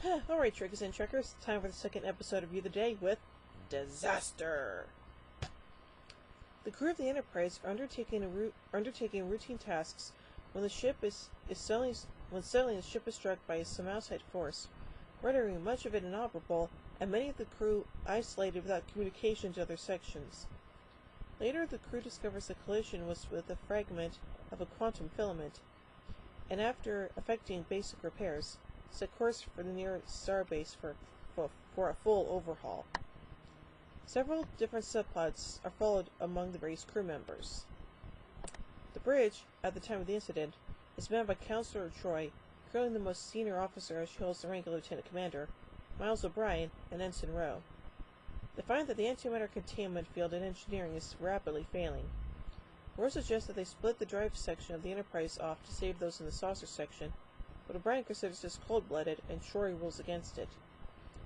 Alright, Trekkers and Trekkers, time for the second episode of You the Day with Disaster. The crew of the Enterprise are undertaking routine tasks when the ship suddenly the ship is struck by some outside force, rendering much of it inoperable and many of the crew isolated without communication to other sections. Later, the crew discovers the collision was with a fragment of a quantum filament, and after effecting basic repairs, set course for the nearest starbase for a full overhaul. Several different subplots are followed among the various crew members. The bridge, at the time of the incident, is manned by Counselor Troy, currently the most senior officer as she holds the rank of Lieutenant Commander, Miles O'Brien, and Ensign Rowe. They find that the antimatter containment field in engineering is rapidly failing. Rowe suggests that they split the drive section of the Enterprise off to save those in the saucer section, but O'Brien considers this cold-blooded, and Troy rules against it.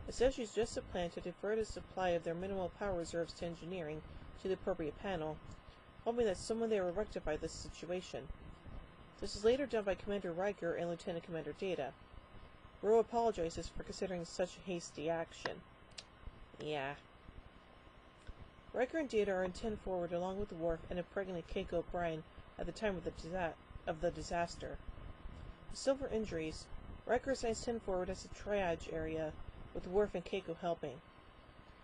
It says she's just a plan to divert a supply of their minimal power reserves to engineering to the appropriate panel, hoping that someone there will rectify this situation. This is later done by Commander Riker and Lieutenant Commander Data. Rowe apologizes for considering such a hasty action. Yeah. Riker and Data are in 10 forward along with Worf and a pregnant Keiko O'Brien at the time of the disaster. With silver injuries, Riker assigns 10 forward as a triage area, with Worf and Keiko helping.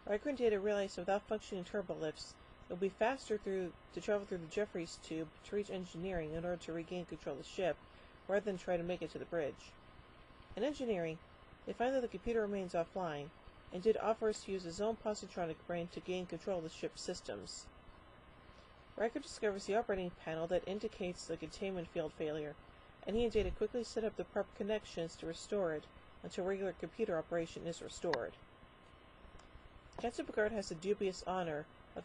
Riker and Data realize that without functioning turbolifts, it will be faster to travel through the Jeffries tube to reach engineering in order to regain control of the ship, rather than try to make it to the bridge. In engineering, they find that the computer remains offline, and Did offers to use his own positronic brain to gain control of the ship's systems. Riker discovers the operating panel that indicates the containment field failure, and he and Data quickly set up the proper connections to restore it until regular computer operation is restored. Captain Picard has the dubious honor of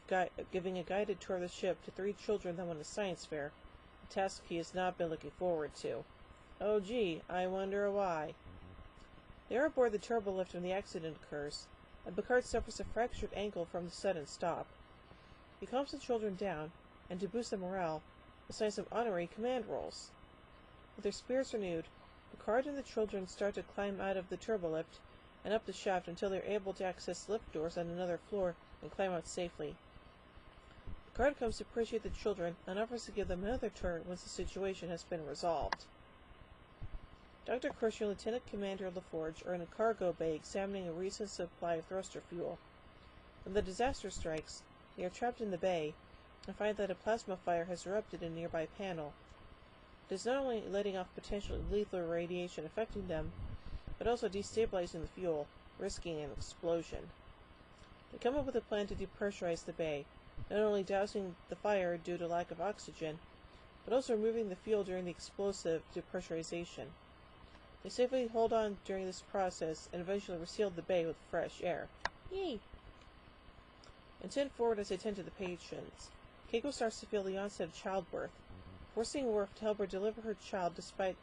giving a guided tour of the ship to 3 children that won a science fair, a task he has not been looking forward to. Oh gee, I wonder why. They are aboard the turbolift when the accident occurs, and Picard suffers a fractured ankle from the sudden stop. He calms the children down, and to boost their morale, assigns them honorary command roles. With their spirits renewed, Picard and the children start to climb out of the turbolift and up the shaft until they are able to access lift doors on another floor and climb out safely. Picard comes to appreciate the children and offers to give them another tour once the situation has been resolved. Dr. Crusher and Lieutenant Commander LaForge are in a cargo bay examining a recent supply of thruster fuel. When the disaster strikes, they are trapped in the bay and find that a plasma fire has erupted in a nearby panel. It is not only letting off potentially lethal radiation affecting them, but also destabilizing the fuel, risking an explosion. They come up with a plan to depressurize the bay, not only dousing the fire due to lack of oxygen, but also removing the fuel during the explosive depressurization. They safely hold on during this process and eventually reseal the bay with fresh air. Yay! In 10 forward as they tend to the patients, Keiko starts to feel the onset of childbirth, forcing Worf to help her deliver her child despite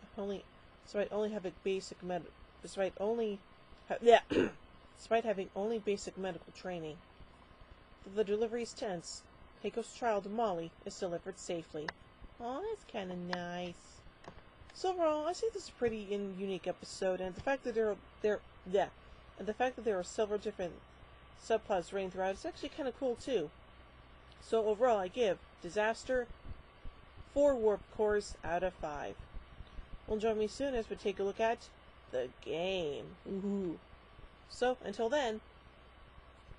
having only basic medical training. Though the delivery is tense, Keiko's child, Molly, is delivered safely. Aw, that's kinda nice. So overall, I think this is a pretty unique episode, and the fact that there are several different subplots running throughout is actually kind of cool too. So overall, I give Disaster 4 warp cores out of 5. Well, join me soon as we take a look at the game. Ooh. So until then,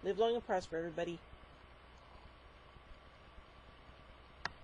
live long and prosper, everybody.